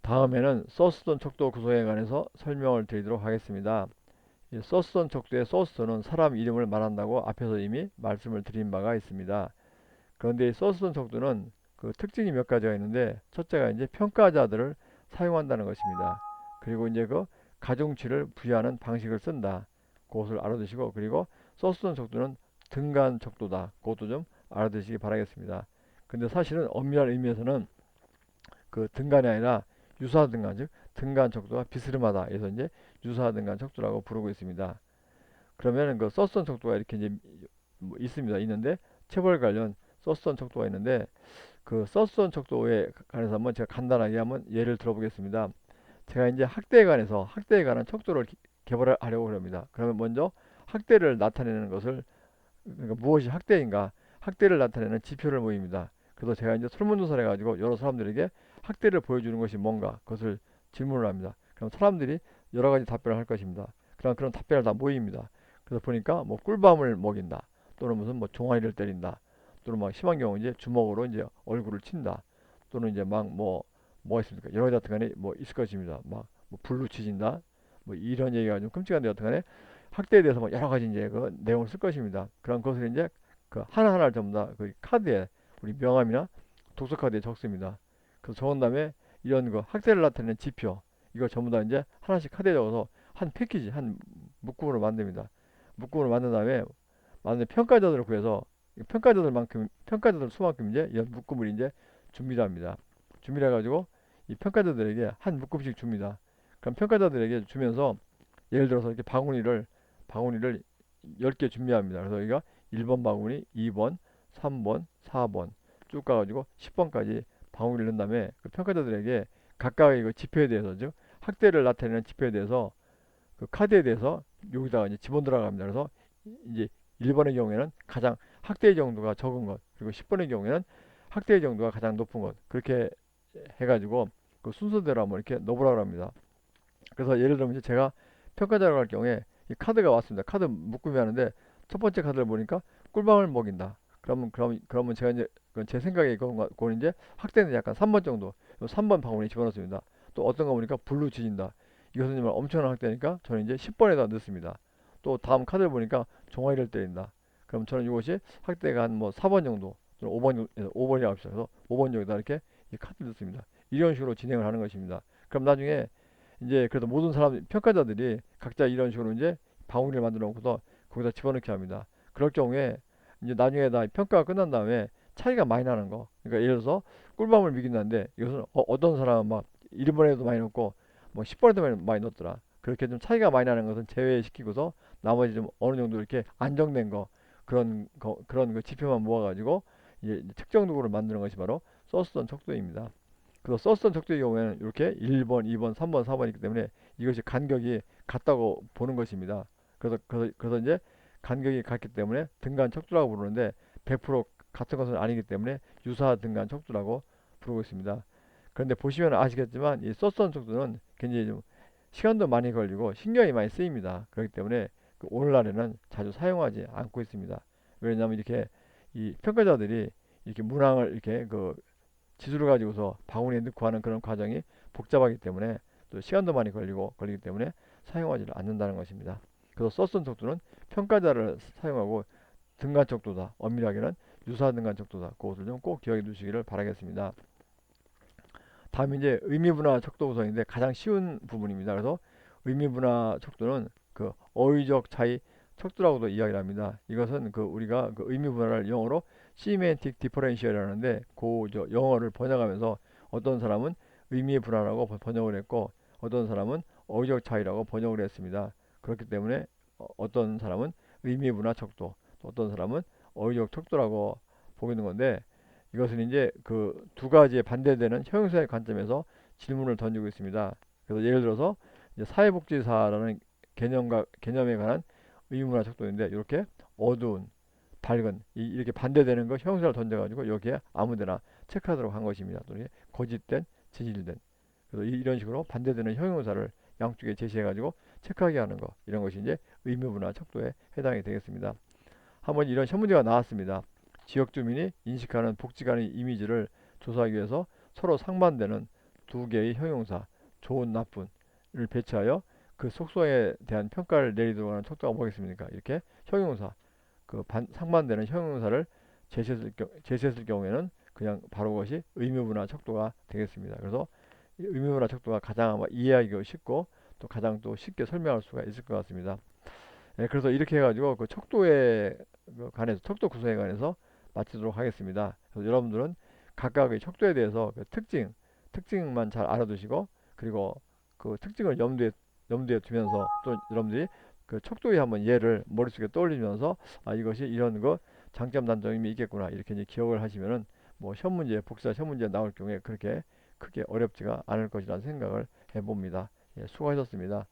다음에는 소스돈 척도 구성에 관해서 설명을 드리도록 하겠습니다. 이 소스돈 척도의 소스돈은 사람 이름을 말한다고 앞에서 이미 말씀을 드린 바가 있습니다. 그런데 이 소스돈 척도는 그 특징이 몇 가지가 있는데, 첫째가 이제 평가자들을 사용한다는 것입니다. 그리고 이제 그 가중치를 부여하는 방식을 쓴다. 그것을 알아두시고, 그리고 소스돈 척도는 등간 척도다. 그것도 좀 알아두시기 바라겠습니다. 근데 사실은 엄밀한 의미에서는 그 등간이 아니라 유사 등간, 즉 등간 척도가 비스름하다. 그래서 이제 유사 등간 척도라고 부르고 있습니다. 그러면은 그 서스턴 척도가 이렇게 이제 뭐 있습니다. 있는데 체벌 관련 서스턴 척도가 있는데, 그 서스턴 척도에 관해서 한번 제가 간단하게 한번 예를 들어보겠습니다. 제가 이제 학대에 관한 척도를 개발하려고 합니다. 그러면 먼저 학대를 나타내는 것을, 그러니까 무엇이 학대인가, 학대를 나타내는 지표를 모입니다. 그래서 제가 이제 설문조사를 해가지고 여러 사람들에게 학대를 보여주는 것이 뭔가, 그것을 질문을 합니다. 그럼 사람들이 여러 가지 답변을 할 것입니다. 그런 답변을 다 모입니다. 그래서 보니까 뭐 꿀밤을 먹인다, 또는 무슨 뭐 종아리를 때린다, 또는 막 심한 경우 이제 주먹으로 이제 얼굴을 친다, 또는 이제 막 뭐가 있습니까? 여러 가지 같은 간에 뭐 있을 것입니다. 막뭐 불로 치진다, 뭐 이런 얘기가 좀 끔찍한데, 여튼 간에 학대에 대해서 뭐 여러 가지 이제 그 내용을 쓸 것입니다. 그런 것을 이제 그 하나하나를 전부 다 그 카드에, 우리 명함이나 독서 카드에 적습니다. 그래서 적은 다음에 이런 그 학대를 나타내는 지표, 이걸 전부 다 이제 하나씩 카드에 적어서 한 패키지, 한 묶음으로 만듭니다. 묶음으로 만든 다음에 만든 평가자들을 구해서 평가자들 수만큼 이제 이런 묶음을 이제 준비를 합니다. 준비를 해가지고 이 평가자들에게 한 묶음씩 줍니다. 그럼 평가자들에게 주면서 예를 들어서 이렇게 바구니를 10개 준비합니다. 그래서 여기가 1번 바구니, 2번, 3번, 4번 쭉 가가지고 10번까지 바구니를 넣은 다음에 그 평가자들에게 각각의 그 지표에 대해서, 즉 학대를 나타내는 지표에 대해서, 그 카드에 대해서 여기다가 이제 집어 들어갑니다. 그래서 이제 1번의 경우에는 가장 학대의 정도가 적은 것, 그리고 10번의 경우에는 학대의 정도가 가장 높은 것, 그렇게 해가지고 그 순서대로 한번 이렇게 넣어보라고 합니다. 그래서 예를 들면 이제 제가 평가자로 갈 경우에 이 카드가 왔습니다. 카드 묶음이 하는데 첫 번째 카드를 보니까 꿀밤을 먹인다. 그러면 제가 이제 제 생각에 그건 이제 학대는 약간 3번 정도, 3번 바구니 집어넣습니다. 또 어떤 거 보니까 불로 지진다. 이것은 정말 엄청난 학대니까 저는 이제 10번에다 넣습니다. 또 다음 카드를 보니까 종아리를 때린다. 그럼 저는 이것이 학대가 한 뭐 4번 정도, 5번이라고 합시다. 그래서 5번 정도다 이렇게 이 카드를 넣습니다. 이런 식으로 진행을 하는 것입니다. 그럼 나중에 이제 그래도 모든 사람 평가자들이 각자 이런 식으로 이제 바구니를 만들어 놓고서 거기다 집어넣게 합니다. 그럴 경우에 이제 나중에 다 평가가 끝난 다음에 차이가 많이 나는 거. 그러니까 예를 들어서 꿀밤을 먹인다는데 이것은 떤 사람은 막 1번에도 많이 넣고 뭐 10번에도 많이 넣었더라. 그렇게 좀 차이가 많이 나는 것은 제외시키고서 나머지 좀 어느 정도 이렇게 안정된 거, 그런 그 지표만 모아가지고 이제 특정도구를 만드는 것이 바로 소스던 척도입니다. 그래서 썼던 척도의 경우에는 이렇게 1번, 2번, 3번, 4번이기 때문에 이것이 간격이 같다고 보는 것입니다. 그래서 이제 간격이 같기 때문에 등간 척도라고 부르는데, 100% 같은 것은 아니기 때문에 유사 등간 척도라고 부르고 있습니다. 그런데 보시면 아시겠지만 이 썼던 척도는 굉장히 좀 시간도 많이 걸리고 신경이 많이 쓰입니다. 그렇기 때문에 그 오늘날에는 자주 사용하지 않고 있습니다. 왜냐하면 이렇게 이 평가자들이 이렇게 문항을 이렇게 그 지수를 가지고서 바구니에 넣고 하는 그런 과정이 복잡하기 때문에, 또 시간도 많이 걸리기 때문에 사용하지 않는다는 것입니다. 그래서 썼던 척도는 평가자를 사용하고 등간 척도다, 엄밀하게는 유사 등간 척도다. 그것을 좀 꼭 기억해 두시기를 바라겠습니다. 다음 이제 의미분화 척도 구성인데 가장 쉬운 부분입니다. 그래서 의미분화 척도는 그 어휘적 차이 척도라고도 이야기를 합니다. 이것은 그 우리가 그 의미분화를 영어로 시멘틱 디퍼런시얼이라는데, 그 영어를 번역하면서 어떤 사람은 의미의 분화라고 번역을 했고, 어떤 사람은 어휘적 차이라고 번역을 했습니다. 그렇기 때문에 떤 사람은 의미의 분화 척도, 또 어떤 사람은 어휘적 척도라고 보고 있는 건데, 이것은 이제 그 두 가지의 반대되는 형용사의 관점에서 질문을 던지고 있습니다. 그래서 예를 들어서 이제 사회복지사라는 개념에 관한 의문화 척도인데, 이렇게 어두운, 밝은, 이렇게 반대되는 거 형용사를 던져가지고 여기에 아무데나 체크하도록 한 것입니다. 또 이렇게 거짓된, 진실된. 그래서 이런 식으로 반대되는 형용사를 양쪽에 제시해가지고 체크하게 하는 거, 이런 것이 이제 의미분화 척도에 해당이 되겠습니다. 한번 이런 현문제가 나왔습니다. 지역 주민이 인식하는 복지 간의 이미지를 조사하기 위해서 서로 상반되는 두 개의 형용사 좋은, 나쁜을 배치하여 그 속성에 대한 평가를 내리도록 하는 척도가 뭐겠습니까? 이렇게 형용사, 상반되는 형용사를 제시했을 경우에는 그냥 바로 그것이 의미분화 척도가 되겠습니다. 그래서 이 의미분화 척도가 가장 아마 이해하기가 쉽고 또 가장 또 쉽게 설명할 수가 있을 것 같습니다. 예, 그래서 이렇게 해가지고 그 척도에 관해서, 척도 구성에 관해서 마치도록 하겠습니다. 그래서 여러분들은 각각의 척도에 대해서 그 특징만 잘 알아두시고, 그리고 그 특징을 염두에 두면서 또 여러분들이 그 척도의 한번 예를 머릿속에 떠올리면서 아, 이것이 이런 거 장점 단점이 있겠구나, 이렇게 이제 기억을 하시면은 뭐 복사 시험 문제 나올 경우에 그렇게 크게 어렵지가 않을 것이라는 생각을 해봅니다. 예, 수고하셨습니다.